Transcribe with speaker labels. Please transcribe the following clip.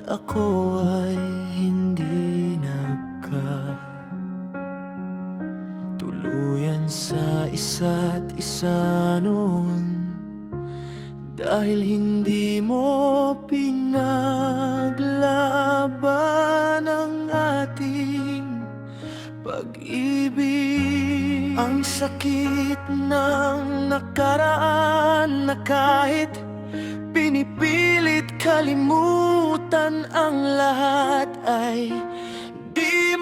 Speaker 1: ako ay hindi tuluyan sa isa't isa noon, dahil hindi mo pinaglaban ang ating pag-ibig. Ang sakit ng nakaraan na kahit pinipilit kalimutan ang lahat ay di